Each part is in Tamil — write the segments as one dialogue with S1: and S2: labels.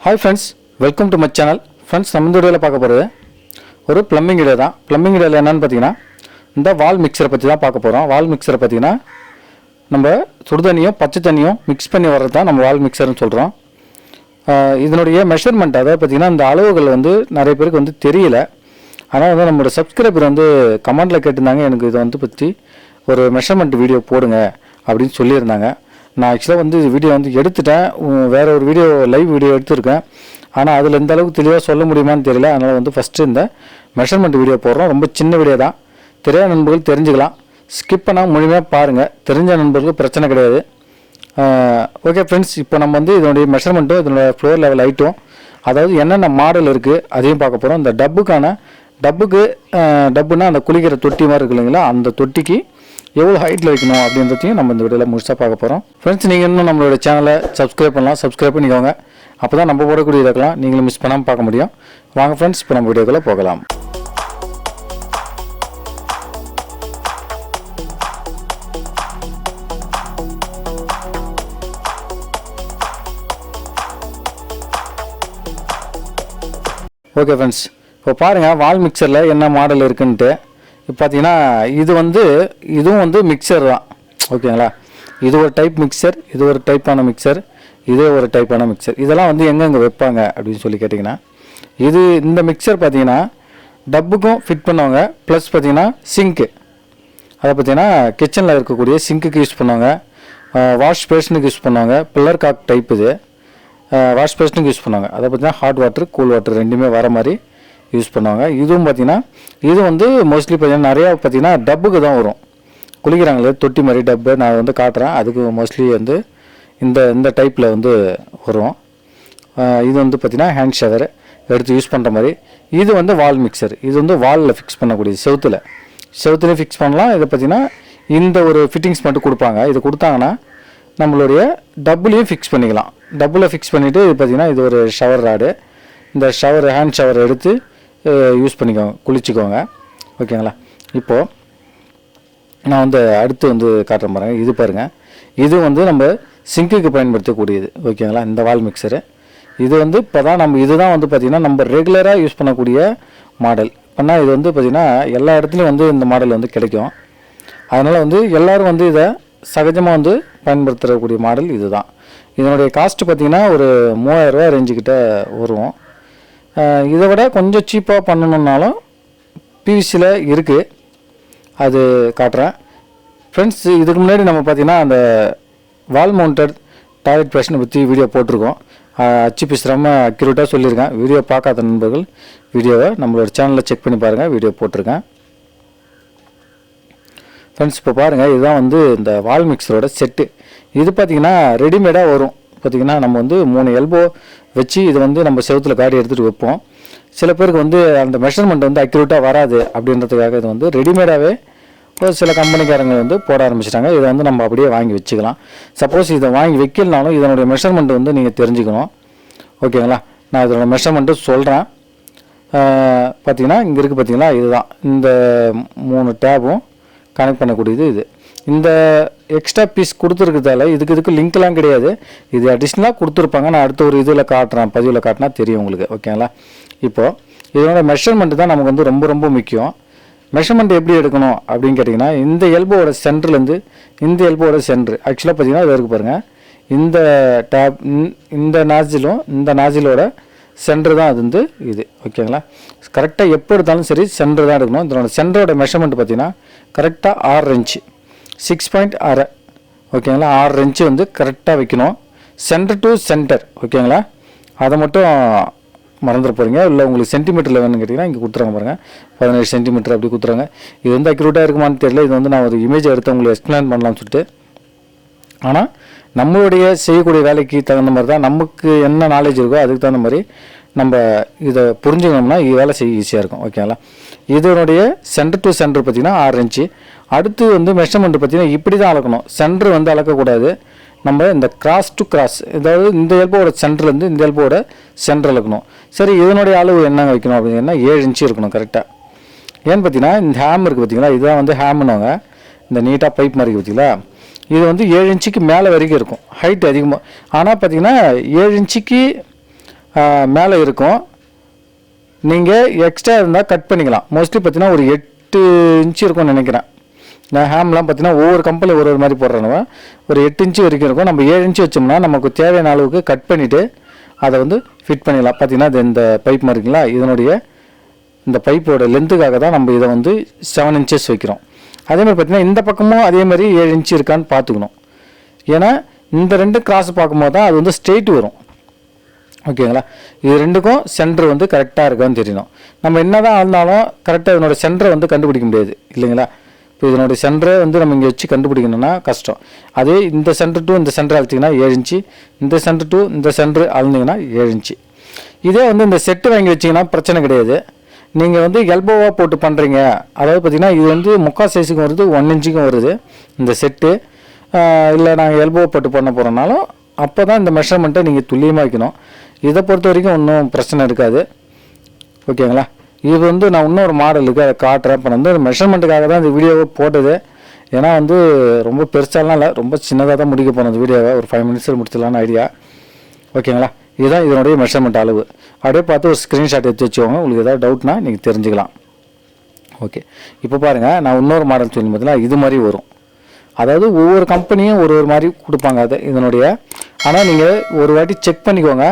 S1: Hi friends, welcome to my channel. Friends, நம்ம இந்த வீடியோல பார்க்க போறது ஒரு plumbing வீடியோ தான். Plumbing வீடியோல என்னன்னு பாத்தீங்கன்னா இந்த வால் மிக்சரை பத்தி தான் பார்க்க போறோம். வால் மிக்சரை பாத்தீங்கன்னா நம்ம சுடு தண்ணியும் பச்சை தண்ணியும் mix பண்ணி வரது தான் நம்ம வால் மிக்சர்னு சொல்றோம். இதனுடைய மெஷர்மென்ட் அத பாத்தீங்கன்னா இந்த அளவுகள் வந்து நிறைய பேருக்கு வந்து தெரியல. ஆனா வந்து நம்மளோட சப்ஸ்கிரைபர் வந்து கமெண்ட்ல கேட்டிருந்தாங்க எனக்கு இது வந்து பத்தி ஒரு மெஷர்மென்ட் வீடியோ போடுங்க அப்படினு சொல்லி இருந்தாங்க. நான் एक्चुअली வந்து வீடியோ வந்து எடுத்துட்டேன். வேற ஒரு வீடியோ லைவ் வீடியோ எடுத்துர்க்கேன். ஆனா அதுல எந்த அளவுக்கு தெளிவா சொல்ல முடியுமான்னு தெரியல. அதனால வந்து ஃபர்ஸ்ட் இந்த மெஷர்மென்ட் வீடியோ போடுறோம். ரொம்ப சின்ன வீடியோ தான். தெரியாத நண்பர்கள் தெரிஞ்சுக்கலாம். ஸ்கிப் பண்ணாம முழுமையா பாருங்க. தெரிஞ்ச நண்பர்களுக்கு பிரச்சனை கிடையாது. ஓகே फ्रेंड्स, இப்போ நம்ம வந்து இதோட மெஷர்மென்ட் இதோட ஃப்ளோர் லெவல் ஹைட்டும் அதாவது என்னென்ன மாடல் இருக்கு அதையும் பார்க்க போறோம். இந்த டப்புனா அந்த குளிக்கிற தொட்டி மாதிரி இருக்கு இல்லைங்களா, அந்த தொட்டிக்கு எவ்வளவு ஹைட்ல வைக்கணும் அப்படின்றதையும் நம்ம இந்த வீடியோல முழுசா பார்க்க போறோம். फ्रेंड्स, நீங்க இன்னும் நம்மளோட சேனலை சப்ஸ்கிரைப் பண்ணலாம். சப்ஸ்கிரைப் பண்ணிக்கோங்க. அப்பதான் நம்ம போடக்கூடிய இதெல்லாம் நீங்களும் மிஸ் பண்ணாம பார்க்க முடியும். வாங்க फ्रेंड्स, இப்போ நம்ம வீடியோக்குள்ள போகலாம். ஓகே फ्रेंड्स, இப்போ பாருங்க வால் மிக்சர்ல என்ன மாடல் இருக்குன்னு. இப்போ பார்த்தீங்கன்னா இதுவும் வந்து மிக்சர் தான். ஓகேங்களா, இது ஒரு டைப் மிக்சர், இது ஒரு டைப்பான மிக்சர், இதே ஒரு டைப்பான மிக்சர். இதெல்லாம் வந்து எங்கெங்கே வைப்பாங்க அப்படின்னு சொல்லி கேட்டிங்கன்னா, இந்த மிக்சர் பார்த்தீங்கன்னா டப்புக்கும் ஃபிட் பண்ணுவாங்க. ப்ளஸ் பார்த்தீங்கன்னா சிங்க்கு, அதை பார்த்தீங்கன்னா கிச்சனில் இருக்கக்கூடிய சிங்க்குக்கு யூஸ் பண்ணுவாங்க. வாஷ் பேஷனுக்கு யூஸ் பண்ணுவாங்க. பில்லர் காக் டைப் இது வாஷ் பேஷனுக்கு யூஸ் பண்ணுவாங்க. அதை பார்த்தீங்கன்னா ஹாட் வாட்டர் கூல் வாட்டர் ரெண்டுமே வர மாதிரி யூஸ் பண்ணுவாங்க. இதுவும் பார்த்தீங்கன்னா இது வந்து மோஸ்ட்லி பார்த்தீங்கன்னா நிறையா பார்த்தீங்கன்னா டப்புக்கு தான் வரும். குளிக்கிறாங்களே தொட்டி மாதிரி டப்பு நான் வந்து காட்டுறேன். அதுக்கு மோஸ்ட்லி வந்து இந்த டைப்பில் வந்து வரும். இது வந்து பார்த்தீங்கன்னா ஹேண்ட் ஷவர் எடுத்து யூஸ் பண்ணுற மாதிரி. இது வந்து வால் மிக்சர். இது வந்து வாலில் ஃபிக்ஸ் பண்ணக்கூடியது. செவுத்துலேயும் ஃபிக்ஸ் பண்ணலாம். இதை பார்த்தீங்கன்னா இந்த ஒரு ஃபிட்டிங்ஸ் மட்டும் கொடுப்பாங்க. இது கொடுத்தாங்கன்னா நம்மளுடைய டப்புலையும் ஃபிக்ஸ் பண்ணிக்கலாம். டப்பில் ஃபிக்ஸ் பண்ணிவிட்டு இது பார்த்தீங்கன்னா இது ஒரு ஷவர் ராடு. இந்த ஹேண்ட் ஷவர் எடுத்து யூஸ் பண்ணிக்கோங்க, குளிச்சுக்கோங்க. ஓகேங்களா, இப்போது நான் வந்து அடுத்து வந்து காட்டுறேன் பாருங்கள். இது பாருங்கள், இது வந்து நம்ம சிங்க்குக்கு பயன்படுத்தக்கூடியது. ஓகேங்களா, இந்த வால் மிக்சரு இது வந்து இப்போ தான் நம்ம இதுதான் வந்து பார்த்திங்கன்னா நம்ம ரெகுலராக யூஸ் பண்ணக்கூடிய மாடல். ஆனால் இது வந்து பார்த்திங்கன்னா எல்லா இடத்துலையும் வந்து இந்த மாடல் வந்து கிடைக்கும். அதனால் வந்து எல்லோரும் வந்து இதை சகஜமாக வந்து பயன்படுத்தக்கூடிய மாடல் இது தான். இதனுடைய காஸ்ட்டு பார்த்திங்கன்னா ஒரு 3000 ரூபா ரேஞ்சுக்கிட்ட வரும். இதை விட கொஞ்சம் சீப்பாக பண்ணணுன்னாலும் பிவிசியில் இருக்குது, அது காட்டுறேன். ஃப்ரெண்ட்ஸ், இதுக்கு முன்னாடி நம்ம பார்த்திங்கன்னா அந்த வால் மவுண்டட் டாய்லெட் ப்ரஷ்னை பற்றி வீடியோ போட்டிருக்கோம். HPC ரொம்ப அக்யூரேட்டாக சொல்லியிருக்கேன். வீடியோ பார்க்காத நண்பர்கள் வீடியோவை நம்மளோட சேனலில் செக் பண்ணி பாருங்கள், வீடியோ போட்டிருக்கேன். ஃப்ரெண்ட்ஸ், இப்போ பாருங்கள், இதுதான் வந்து இந்த வால் மிக்சரோட செட்டு. இது பார்த்திங்கன்னா ரெடிமேடாக வரும். பார்த்திங்கன்னா நம்ம வந்து 3 எல்போ வச்சு இது வந்து நம்ம செவுத்தில் காடி எடுத்துகிட்டு வைப்போம். சில பேருக்கு வந்து அந்த மெஷர்மெண்ட் வந்து அக்யூரேட்டாக வராது அப்படின்றதுக்காக இது வந்து ரெடிமேடாகவே ஒரு சில கம்பெனிக்காரங்க வந்து போட ஆரம்பிச்சிட்டாங்க. இதை வந்து நம்ம அப்படியே வாங்கி வச்சுக்கலாம். சப்போஸ் இதை வாங்கி வைக்கலனாலும் இதனுடைய மெஷர்மெண்ட் வந்து நீங்கள் தெரிஞ்சுக்கணும். ஓகேங்களா, நான் இதோட மெஷர்மெண்ட்டு சொல்கிறேன். பார்த்திங்கன்னா இங்கே இருக்குது பார்த்திங்களா, இதுதான் இந்த 3 டேபும் கனெக்ட் பண்ணக்கூடியது. இந்த எக்ஸ்ட்ரா பீஸ் கொடுத்துருக்கிறதால இதுக்கு லிங்க்லாம் கிடையாது. இது அடிஷ்னலாக கொடுத்துருப்பாங்க. நான் அடுத்த ஒரு இதில் காட்டுறேன், பதிவில் காட்டினா தெரியும் உங்களுக்கு. ஓகேங்களா, இப்போது இதனோட மெஷர்மெண்ட்டு தான் நமக்கு வந்து ரொம்ப ரொம்ப முக்கியம். மெஷர்மெண்ட் எப்படி எடுக்கணும் அப்படின்னு கேட்டிங்கன்னா, இந்த எல்போவோட சென்டர்லேருந்து இந்த எல்போவோட சென்ட்ரு ஆக்சுவலாக பார்த்தீங்கன்னா இது இருக்குது பாருங்கள். இந்த டேப் இந்த நாசிலும் இந்த நாசிலோட சென்டர் தான் அது வந்து இது. ஓகேங்களா, கரெக்டாக எப்போ எடுத்தாலும் சரி சென்டர் தான் எடுக்கணும். இதனோட சென்டரோட மெஷர்மெண்ட் பார்த்தீங்கன்னா கரெக்டாக 6 இன்ச்சு 6.6. ஓகேங்களா, 6 இன்ச்சு வந்து கரெக்டாக வைக்கணும், சென்டர் டு சென்டர். ஓகேங்களா, அதை மட்டும் மறந்துட போகிறீங்க. இல்லை உங்களுக்கு சென்டிமீட்டரில் வேணும்னு கேட்டிங்கன்னா இங்கே கொடுத்துறாங்க பாருங்கள், 17 சென்டிமீட்டர் அப்படி கொடுத்துறாங்க. இது வந்து அக்யூரேட்டாக இருக்குமான்னு தெரியல. இது வந்து நான் ஒரு இமேஜ் எடுத்து உங்களுக்கு எக்ஸ்பிளைன் பண்ணலாம்னு சொல்லிட்டு. ஆனால் நம்மளுடைய செய்யக்கூடிய வேலைக்கு தகுந்த மாதிரி தான், நமக்கு என்ன நாலேஜ் இருக்கோ அதுக்கு தகுந்த மாதிரி நம்ம இதை புரிஞ்சுக்கணும்னா இது வேலை செய்ய ஈஸியாக இருக்கும். ஓகேங்களா, இதனுடைய சென்டர் டு சென்டர் பார்த்திங்கன்னா 6 இன்ச்சு. அடுத்து வந்து மெஷர்மெண்ட் பார்த்திங்கன்னா இப்படி தான் அளக்கணும். சென்டர் வந்து அளக்கக்கூடாது. நம்ம இந்த கிராஸ் டு கிராஸ், அதாவது இந்த எல்போவோட சென்டர்லேருந்து இந்த எல்போவோட சென்டர் அளக்கணும். சரி, இதனுடைய அளவு என்னங்க வைக்கணும் அப்படின்னா 7 இன்ச்சு இருக்கணும் கரெக்டாக. ஏன்னு பார்த்தீங்கன்னா இந்த ஹேம் இருக்குது பார்த்தீங்களா, இதுதான் வந்து ஹேம்னுவாங்க. இந்த நீட்டாக பைப் மாதிரி பார்த்தீங்களா, இது வந்து 7 இன்ச்சுக்கு மேலே வரைக்கும் இருக்கும், ஹைட் அதிகமாக. ஆனால் பார்த்தீங்கன்னா 7 இன்ச்சுக்கு மேலே இருக்கும். நீங்கள் எக்ஸ்ட்ரா இருந்தால் கட் பண்ணிக்கலாம். மோஸ்ட்லி பார்த்தீங்கன்னா ஒரு 8 இன்ச்சு இருக்கும்னு நினைக்கிறேன். நான் ஹேம்லாம் பார்த்தீங்கன்னா ஒவ்வொரு கம்பெனி ஒரு மாதிரி போடுறானுவ. ஒரு 8 இன்ச்சு வரைக்கும் இருக்கும். நம்ம 7 இன்ச்சு வச்சோம்னா நமக்கு தேவையான அளவுக்கு கட் பண்ணிவிட்டு அதை வந்து ஃபிட் பண்ணிடலாம். பார்த்தீங்கன்னா இது இந்த பைப் மாதிரி இருக்குங்களா, இதனுடைய இந்த பைப்போட லென்த்துக்காக தான் நம்ம இதை வந்து 7 இன்ச்சஸ் வைக்கிறோம். அதேமாதிரி பார்த்தீங்கன்னா இந்த பக்கமும் அதே மாதிரி 7 இன்ச்சு இருக்கான்னு பார்த்துக்கணும். ஏன்னா இந்த 2 கிராஸ் பார்க்கும்போது தான் அது வந்து ஸ்ட்ரெயிட் வரும். ஓகேங்களா, இது 2க்கும் சென்டர் வந்து கரெக்டாக இருக்கான்னு தெரியணும். நம்ம என்ன தான் ஆனாலும் கரெக்டாக இதனோட சென்டரை வந்து கண்டுபிடிக்க முடியாது இல்லைங்களா. இப்போ இதனுடைய சென்டரை வந்து நம்ம இங்கே வச்சு கண்டுபிடிக்கணும்னா கஷ்டம். அதே இந்த சென்டர் டு இந்த சென்டர் அழுத்திங்கன்னா 7 இன்ச்சு, இந்த சென்டர் டு இந்த சென்டர் அழுந்திங்கன்னா 7 இன்ச்சு. இதே வந்து இந்த செட்டு வாங்கி வச்சிங்கன்னா பிரச்சனை கிடையாது. நீங்கள் வந்து எல்போவாக போட்டு பண்ணுறீங்க, அதாவது பார்த்திங்கன்னா இது வந்து 3/4 சைஸுக்கும் வருது, 1 இன்ச்சுக்கும் வருது இந்த செட்டு. இல்லை நாங்கள் எல்போவை போட்டு பண்ண போகிறோம்னாலும் அப்போ தான் இந்த மெஷர்மெண்ட்டை நீங்கள் துல்லியமாக வைக்கணும். இதை பொறுத்த வரைக்கும் ஒன்றும் பிரச்சனை இருக்காது. ஓகேங்களா, இது வந்து நான் இன்னொரு மாடலுக்கு அதை காட்டுறேன். இப்போ வந்து மெஷர்மெண்ட்டுக்காக தான் இந்த வீடியோவை போட்டது. ஏன்னா வந்து ரொம்ப பெருசாலாம் இல்லை, ரொம்ப சின்னதாக தான் முடிக்க போனோம் இந்த வீடியோவை. ஒரு 5 மினிட்ஸில் முடிச்சிடலான்னு ஐடியா. ஓகேங்களா, இதுதான் இதனுடைய மெஷர்மெண்ட் அளவு. அப்படியே பார்த்து ஒரு ஸ்க்ரீன்ஷாட் எடுத்து வச்சுக்கோங்க. உங்களுக்கு ஏதாவது டவுட்னா நீங்கள் தெரிஞ்சுக்கலாம். ஓகே, இப்போ பாருங்கள், நான் இன்னொரு மாடல் சொல்லி பார்த்தீங்கன்னா இது மாதிரி வரும். அதாவது ஒவ்வொரு கம்பெனியும் ஒரு மாதிரி கொடுப்பாங்க அது இதனுடைய. ஆனால் நீங்கள் ஒரு வாட்டி செக் பண்ணிக்கோங்க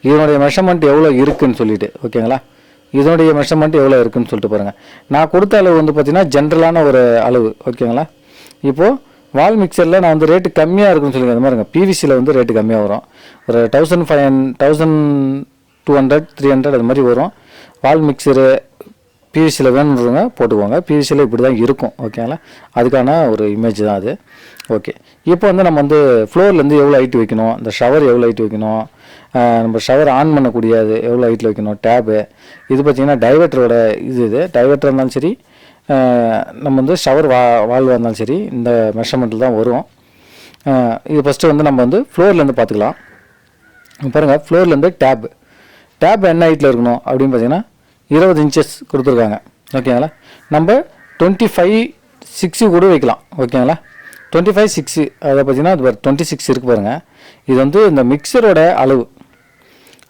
S1: இதனுடைய மெஷர்மெண்ட் எவ்வளோ இருக்குதுன்னு சொல்லிவிட்டு. ஓகேங்களா, இதனுடைய மெஷர்மெண்ட் எவ்வளோ இருக்குதுன்னு சொல்லிட்டு பாருங்கள். நான் கொடுத்த அளவு வந்து பார்த்திங்கன்னா ஜென்ரலான ஒரு அளவு. ஓகேங்களா, இப்போது வால் மிக்சரில் நான் வந்து ரேட்டு கம்மியாக இருக்குன்னு சொல்லுங்கள். அது மாதிரிங்க பிவிசியில் வந்து ரேட்டு கம்மியாக வரும். ஒரு 1500 300 அது மாதிரி வரும். வால் மிக்சரு பிவிசியில் வேணுன்றவங்க போட்டுக்கோங்க. பிவிசியில் இப்படி தான் இருக்கும். ஓகேங்களா, அதுக்கான ஒரு இமேஜ் தான் அது. ஓகே, இப்போ வந்து நம்ம வந்து ஃப்ளோர்லேருந்து எவ்வளோ ஹைட் வைக்கணும், இந்த ஷவர் எவ்வளோ ஹைட் வைக்கணும், நம்ம ஷவர் ஆன் பண்ணக்கூடியது எவ்வளோ ஹைட்டில் வைக்கணும், டேபு இது பார்த்திங்கன்னா டைவர்ட்டரோட இது டைவர்ட்டர் இருந்தாலும் சரி, நம்ம வந்து ஷவர் வால்வாக இருந்தாலும் சரி இந்த மெஷர்மெண்ட்டில் தான் வரும். இது ஃபஸ்ட்டு வந்து நம்ம வந்து ஃப்ளோர்லேருந்து பார்த்துக்கலாம். பாருங்கள், ஃப்ளோர்லேருந்து டேப் என்ன ஹைட்டில் இருக்கணும் அப்படின்னு பார்த்தீங்கன்னா 20 இன்ச்சஸ் கொடுத்துருக்காங்க. ஓகேங்களா, நம்ம 25/6 கூட வைக்கலாம். ஓகேங்களா, 25/6 அதை பார்த்தீங்கன்னா அது 26 இருக்குது பாருங்கள். இது வந்து இந்த மிக்சரோட அளவு.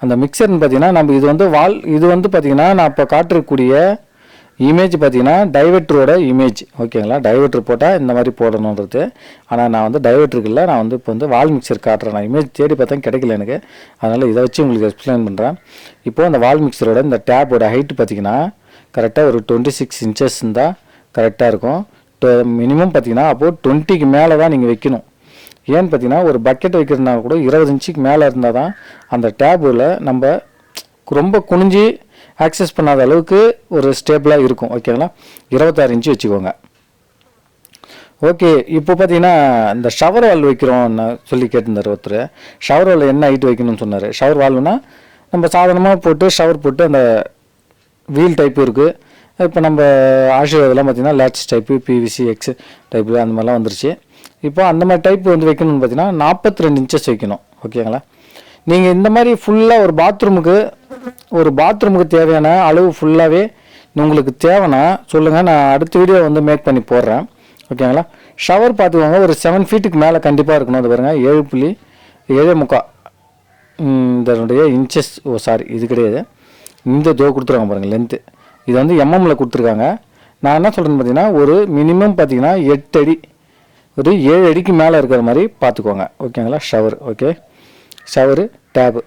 S1: அந்த மிக்சர்னு பார்த்தீங்கன்னா நம்ம இது வந்து இது வந்து பார்த்திங்கன்னா நான் இப்போ காட்டக்கூடிய இமேஜ் பார்த்திங்கன்னா டைவர்ட்டரோட இமேஜ். ஓகேங்களா, டைவர்ட்டர் போட்டால் இந்த மாதிரி போடணுன்றது. ஆனால் நான் வந்து டைவர்ட்டருக்கு இல்லை, நான் வந்து இப்போ வந்து வால் மிக்சர் காட்டுறேன். நான் இமேஜ் தேடி பார்த்தா கிடைக்கல எனக்கு, அதனால் இதை வச்சு உங்களுக்கு எக்ஸ்பிளைன் பண்ணுறேன். இப்போது அந்த வால் மிக்சரோட இந்த டேப்போட ஹைட்டு பார்த்திங்கன்னா கரெக்டாக ஒரு 26 இன்ச்சஸ் இருந்தால் கரெக்டாக இருக்கும். மினிமம் பார்த்திங்கன்னா அப்போது 20க்கு மேலே தான் நீங்கள் வைக்கணும். ஏன்னு பார்த்தீங்கன்னா ஒரு பக்கெட் வைக்கிறதுனா கூட 20 இன்ச்சுக்கு மேலே இருந்தால் தான் அந்த டேப்பில் நம்ம ரொம்ப குனிஞ்சி ஆக்சஸ் பண்ணாத அளவுக்கு ஒரு ஸ்டேபிளாக இருக்கும். ஓகேங்களா, 26 இன்ச்சு வச்சுக்கோங்க. ஓகே, இப்போ பார்த்தீங்கன்னா இந்த ஷவர் வால் வைக்கிறோம்னு சொல்லி கேட்டிருந்தார் ஒருத்தர். ஷவர் வால் என்ன ஹைட் வைக்கணும்னு சொன்னார். ஷவர் வால்னா நம்ம சாதாரணமாக போட்டு ஷவர் போட்டு அந்த வீல் டைப்பு இருக்குது. இப்போ நம்ம ஆஷிர்வாதெல்லாம் பார்த்திங்கன்னா lads type, PVC X type அந்த மாதிரிலாம் வந்துருச்சு. இப்போ அந்த மாதிரி டைப்பு வந்து வைக்கணும்னு பார்த்தீங்கன்னா 42 இன்ச்சஸ் வைக்கணும். ஓகேங்களா, நீங்கள் இந்த மாதிரி ஃபுல்லாக ஒரு பாத்ரூமுக்கு தேவையான அளவு ஃபுல்லாகவே உங்களுக்கு தேவைன்னா சொல்லுங்கள், நான் அடுத்த வீடியோ வந்து மேக் பண்ணி போடுறேன். ஓகேங்களா, ஷவர் பார்த்துக்கோங்க, ஒரு 7 ஃபீட்டுக்கு மேலே கண்டிப்பாக இருக்கணும். அது பாருங்கள் 7.75 இதனுடைய இன்ச்சஸ். இது கிடையாது, இந்த கொடுத்துருவாங்க பாருங்கள் லென்த்து. இது வந்து எம்எம்மில் கொடுத்துருக்காங்க. நான் என்ன சொல்கிறேன்னு பார்த்தீங்கன்னா ஒரு மினிமம் பார்த்தீங்கன்னா 8 அடி, ஒரு 7 அடிக்கு மேலே இருக்கிற மாதிரி பார்த்துக்கோங்க. ஓகேங்களா, ஷவர். Okay, shower tape.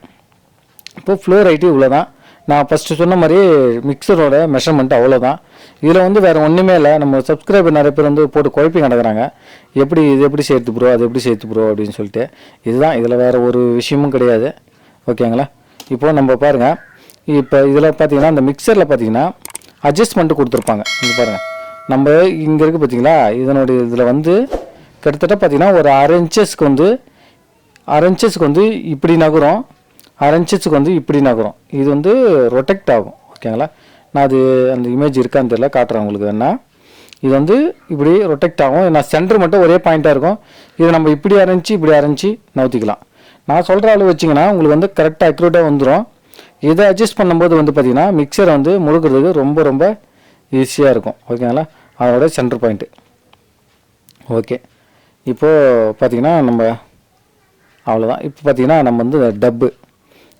S1: இப்போது ஃப்ளோர் ஹைட்டு இவ்வளோ தான். நான் ஃபஸ்ட்டு சொன்ன மாதிரி மிக்சரோட மெஷர்மெண்ட் அவ்வளோதான். இதில் வந்து வேறு ஒன்றுமே இல்லை. நம்ம சப்ஸ்கிரைபர் நிறைய பேர் வந்து போட்டு குழப்பி கிடக்குறாங்க. இது எப்படி சேர்த்து ப்ரோ, அது எப்படி சேர்த்து ப்ரோ அப்படின்னு சொல்லிட்டு. இதுதான், இதில் வேறு ஒரு விஷயமும் கிடையாது. ஓகேங்களா, இப்போது நம்ம பாருங்கள், இப்போ இதில் பார்த்தீங்கன்னா இந்த மிக்சரில் பார்த்தீங்கன்னா அட்ஜஸ்ட்மெண்ட்டு கொடுத்துருப்பாங்க. இங்கே பாருங்கள், நம்ம இங்கே இருக்குது பார்த்தீங்களா, இதனுடைய இதில் வந்து கிட்டத்தட்ட பார்த்தீங்கன்னா ஒரு 1/2 இன்ச்சஸ்க்கு வந்து இப்படி நகரும், 1/2 இன்ச்சஸ்க்கு வந்து இப்படி நகரும். இது வந்து ரொட்டெக்ட் ஆகும். ஓகேங்களா, நான் அது அந்த இமேஜ் இருக்கான்னு தெரியல, காட்டுறேன் உங்களுக்கு. என்ன இது வந்து இப்படி ரொட்டெக்ட் ஆகும். நான் சென்டர் மட்டும் ஒரே பாயிண்ட்டாக இருக்கும். இது நம்ம இப்படி அரைஞ்சி நவுத்திக்கலாம். நான் சொல்கிற அளவு வச்சிங்கன்னா உங்களுக்கு வந்து கரெக்டாக அக்யூரேட்டாக வந்துடும். இதை அட்ஜஸ்ட் பண்ணும்போது வந்து பார்த்திங்கன்னா மிக்சரை வந்து முழுக்கிறதுக்கு ரொம்ப ரொம்ப ஈஸியாக இருக்கும். ஓகேங்களா, அதோட சென்டர் பாயிண்ட்டு. ஓகே, இப்போது பார்த்திங்கன்னா நம்ம அவ்வளோதான். இப்போ பார்த்திங்கன்னா நம்ம வந்து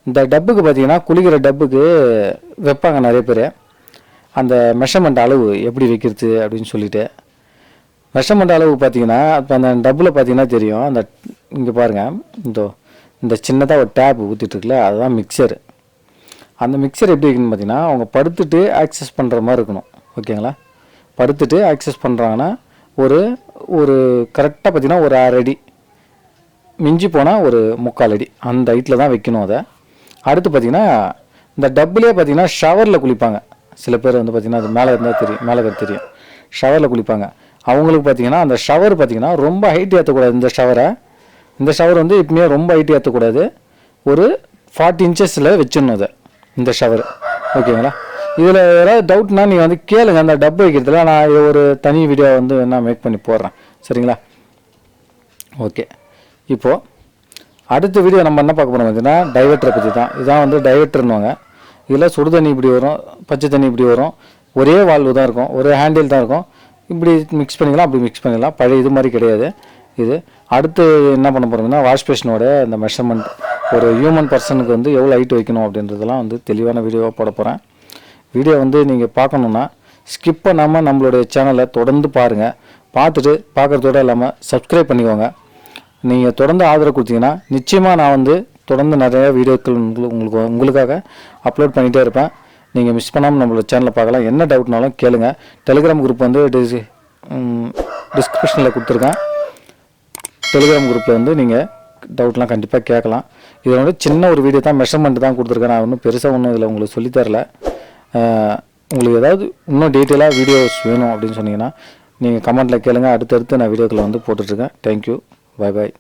S1: இந்த டப்புக்கு பார்த்தீங்கன்னா குளிக்கிற டப்புக்கு வைப்பாங்க நிறைய பேர். அந்த மெஷர்மெண்ட் அளவு எப்படி வைக்கிறது அப்படின்னு சொல்லிட்டு, மெஷர்மெண்ட் அளவு பார்த்தீங்கன்னா இப்போ அந்த டப்பில் பார்த்தீங்கன்னா தெரியும். அந்த இங்கே பாருங்கள், இந்த சின்னதாக ஒரு டேப் ஊற்றிட்டுருக்குல, அதுதான் மிக்சர். அந்த மிக்சர் எப்படி இருக்குன்னு பார்த்தீங்கன்னா அவங்க படுத்துட்டு ஆக்சஸ் பண்ணுற மாதிரி இருக்கணும். ஓகேங்களா? படுத்துட்டு ஆக்சஸ் பண்ணுறாங்கன்னா ஒரு ஒரு கரெக்டாக பார்த்தீங்கன்னா ஒரு 6 அடி, மிஞ்சி போனால் ஒரு 3/4 அடி அந்த ஹைட்டில் தான் வைக்கணும் அதை. அடுத்து பார்த்திங்கன்னா இந்த டப்புலேயே பார்த்திங்கன்னா ஷவரில் குளிப்பாங்க சில பேர் வந்து பார்த்திங்கன்னா, அது மேலே இருந்தால் தெரியும், மேலே தெரியும், ஷவரில் குளிப்பாங்க. அவங்களுக்கு பார்த்திங்கன்னா அந்த ஷவர் பார்த்திங்கன்னா ரொம்ப ஹைட் ஏற்றக்கூடாது. இந்த ஷவர் வந்து எப்பவுமே ரொம்ப ஹைட் ஏற்றக்கூடாது. ஒரு 40 இன்ச்சஸில் வச்சிடணும் அதை, இந்த ஷவர். ஓகேங்களா? இதில் ஏதாவது டவுட்னா நீங்கள் வந்து கேளுங்க. அந்த டப்பு வைக்கிறதுல நான் ஒரு தனி வீடியோ வந்து நான் மேக் பண்ணி போடுறேன். சரிங்களா? ஓகே. இப்போது அடுத்த வீடியோ நம்ம என்ன பார்க்க போகிறோம் பார்த்தீங்கன்னா டைவர்ட்டரை பற்றி தான். இதுதான் வந்து டைவர்ட்டர்னுவாங்க. இதில் சுடு தண்ணி இப்படி வரும், பச்சை தண்ணி இப்படி வரும், ஒரே வால்வு தான் இருக்கும், ஒரே ஹேண்டில் தான் இருக்கும். இப்படி மிக்ஸ் பண்ணிக்கலாம், அப்படி மிக்ஸ் பண்ணிக்கலாம். பழைய இது மாதிரி கிடையாது இது. அடுத்து என்ன பண்ண போகிறோம்னா வாஷ் பேஷனோட இந்த மெஷர்மெண்ட், ஒரு ஹியூமன் பர்சனுக்கு வந்து எவ்வளோ ஹைட் வைக்கணும் அப்படின்றதெல்லாம் வந்து தெளிவான வீடியோவாக போட போகிறேன். வீடியோ வந்து நீங்கள் பார்க்கணுன்னா ஸ்கிப் பண்ணாமல் நம்மளுடைய சேனலை தொடர்ந்து பாருங்கள். பார்த்துட்டு பார்க்குறதோடு இல்லாமல் சப்ஸ்கிரைப் பண்ணிக்கோங்க. நீங்கள் தொடர்ந்து ஆதரவு கொடுத்தீங்கன்னா நிச்சயமாக நான் வந்து தொடர்ந்து நிறைய வீடியோக்கள் உங்களுக்காக அப்லோட் பண்ணிகிட்டே இருப்பேன். நீங்கள் மிஸ் பண்ணாமல் நம்மளோட சேனலை பார்க்கலாம். என்ன டவுட்னாலும் கேளுங்க. டெலிகிராம் குரூப் வந்து டிஸ்கிரிப்ஷனில் கொடுத்துருக்கேன். டெலிகிராம் குரூப்பில் வந்து நீங்கள் டவுட்லாம் கண்டிப்பாக கேட்கலாம். இதில் வந்து சின்ன ஒரு வீடியோ தான், மெஷர்மெண்ட் தான் கொடுத்துருக்கேன். நான் ஒன்றும் பெருசாக ஒன்றும் இதில் உங்களுக்கு சொல்லித்தரல. உங்களுக்கு ஏதாவது இன்னும் டீட்டெயிலாக வீடியோஸ் வேணும் அப்படின்னு சொன்னீங்கன்னா நீங்கள் கமெண்ட்டில் கேளுங்க. அடுத்தடுத்து நான் வீடியோக்களை வந்து போட்டுட்ருக்கேன். தேங்க்யூ. பாய் பாய்.